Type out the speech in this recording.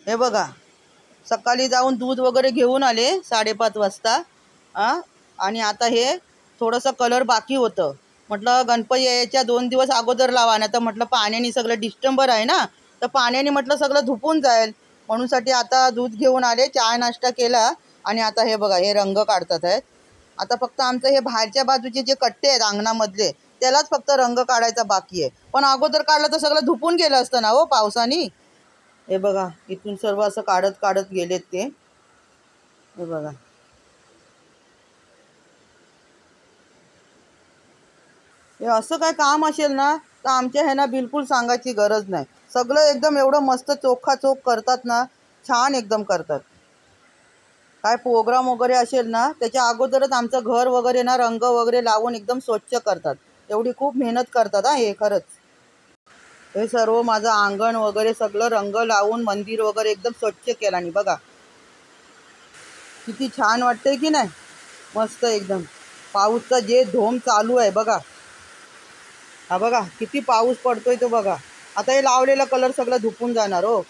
हे बघा, सकाळी जाऊन दूध वगैरे घेऊन आले 5:30 वाजता. आणि आता हे थोडंसं कलर बाकी होतं. म्हटलं गणपती यायच्या 2 दिवस अगोदर लावा, नाही तर म्हटलं पाण्याने सगळं डिस्टेंबर आहे ना, तर पाण्याने म्हटलं सगळं धुपून जाईल. म्हणूनसाठी आता दूध घेऊन आले, चहा नाश्ता केला आणि आता हे बघा हे रंग काढतात आहेत. आता फक्त आमचं हे बाहेरच्या बाजूचे जे कट्टे आहेत अंगणामधले, त्यालाच फक्त रंग काढायचा बाकी आहे. पण अगोदर काढलं तर सगळं धुपून गेलं असतं ना हो पावसाने. हे बघा इथून सर्व असं काढत काढत गेलेत ते. हे बघा, हे असं काय काम असेल ना तर आमच्या ह्यांना बिलकुल सांगायची गरज नाही. सगळं एकदम एवढं मस्त चोख करतात ना, छान एकदम करतात. काय प्रोग्राम वगैरे असेल ना त्याच्या अगोदरच आमचं घर वगैरे ना रंग वगैरे लावून एकदम स्वच्छ करतात. एवढी खूप मेहनत करतात हे खरंच. हे सर्व माझं अंगण वगैरे सगळं रंग लावून मंदिर वगैरे एकदम स्वच्छ केलं आणि बघा किती छान वाटतंय की नाही. मस्त एकदम. पाऊसचा जे धोम चालू आहे बघा. हा बघा किती पाऊस पडतोय तो बघा. आता हे लावलेला कलर सगळं धुपून जाणार हो.